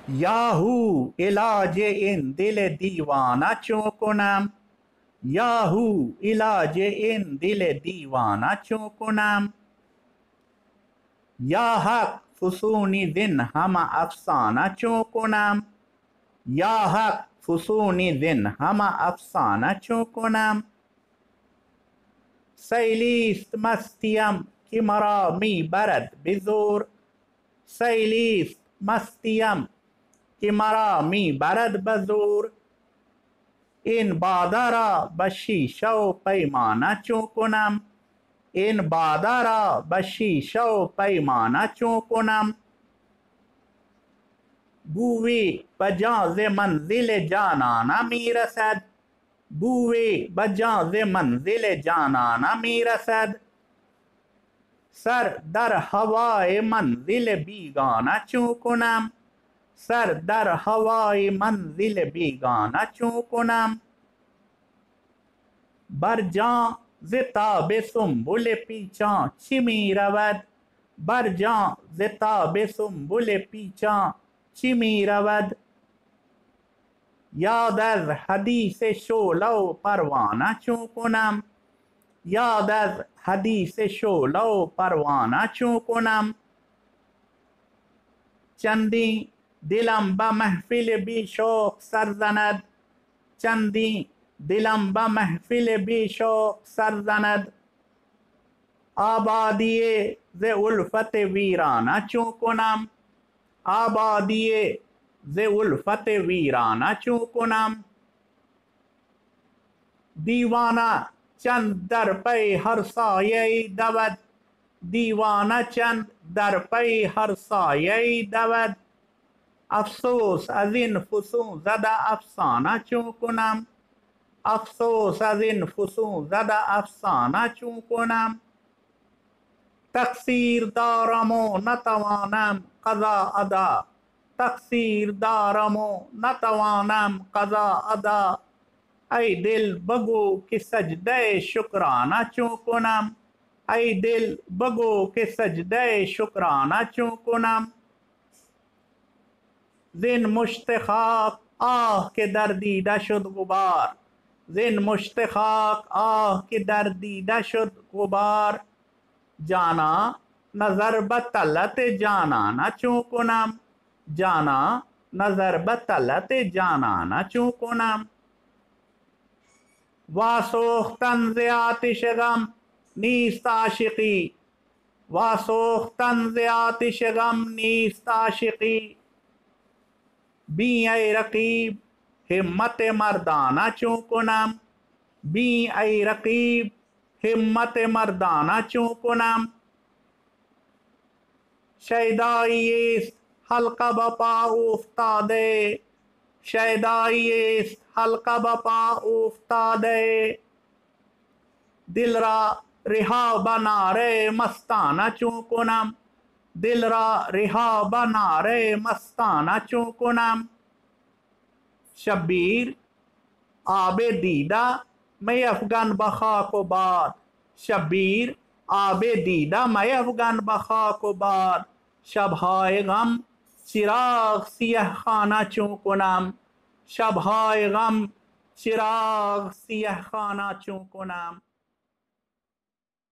Yahoo इलाज इन दिल दीवाना चों कुनाम, याहू इलाज इन दिल दीवाना चों कुनाम। या हक फुसूनी दिन हम अफसाना चों कुनाम, या हक फुसूनी दिन हम अफसाना चों कुनाम। सैलीस्त मस्तियम की मरामी बरद बिजोर, सैलीस्त मस्तियम की मरामी बरद बजोर। इन बादरा बशी शो पैमाना चों कुनम, इन बादरा बशी शो पैमाना चों कुनम। बूवे बजाज मंजिल जानाना मीरसद, बूवे बजाज मंजिल जानाना मीरसद। सर दर हवाए मंजिल बीगाना चों कुनम, सर दर हवाए मंजिल बीगाना चों कुनम। बरजां ज़िताब सुम्बुल पीछा चिमी रवद, बरजां ज़िताब सुम्बुल पीछा चिमी रवद। याद अज़ हदीस शोलो परवाना चों कुनम, याद अज़ हदीस शोलो परवाना चों कुनम। चंदी दिलम ब महफिल भी शौक सरजनद, चंदी दिलम ब महफिल भी शौक सरजनद। आबादिए ज़े उल्फत वीराना चों कुनम, आबादिए ज़े उल्फत वीराना चों कुनम। दीवाना चंद दर पे हर साये दवद, दीवाना चंद दर पे हर साये दवद। अफसोस अजिन फुसूं ज़दा अफसाना चों कुनम, अफसोस अजिन फुसूं ज़दा अफसाना चों कुनम। तकसीर दारमो नतवानम कज़ा अदा, तकसीर दारमो नतवानम कज़ा अदा। ऐ दिल बगो के सजदे शुक्राना चों कुनम, ऐ दिल बगो के सजदे शुक्राना चों कुनम। जिन मुश्तखाक आह के दर्दीदा शुद गुबार, जिन मुश्तखाक आह के दर्दीदा शुद गुबार। जाना नजर बतलत जाना न चों कुनम, जाना नजर बतलत जाना न चों कुनम। वासोख्तन ज़े आतिश गम नीस्त आशिकी, वासोख्तन ज़े आतिश गम नीस्त आशिकी। बी ऐ रकीब हिम्मत मर्दाना चों कुनम, बी ऐ रकीब हिम्मत मर्दाना चों कुनम। शैदाइस हल्का बपा उफ्तादे, शैदाइस हल्का बपा उफ्तादे। दिल रा रिहा बना रे मस्ताना चों कुनम, दिल रा रिहा बना रे मस्ताना चों कुनम। शब्बीर आबे दीदा मैं अफगान बखाको बाद, शब्बीर आबे दीदा मैं अफगान बखाको बाद। शबहाए गम चिराग सियह खाना चों कुनम, शबहाए गम चिराग सियह खाना चों कुनम।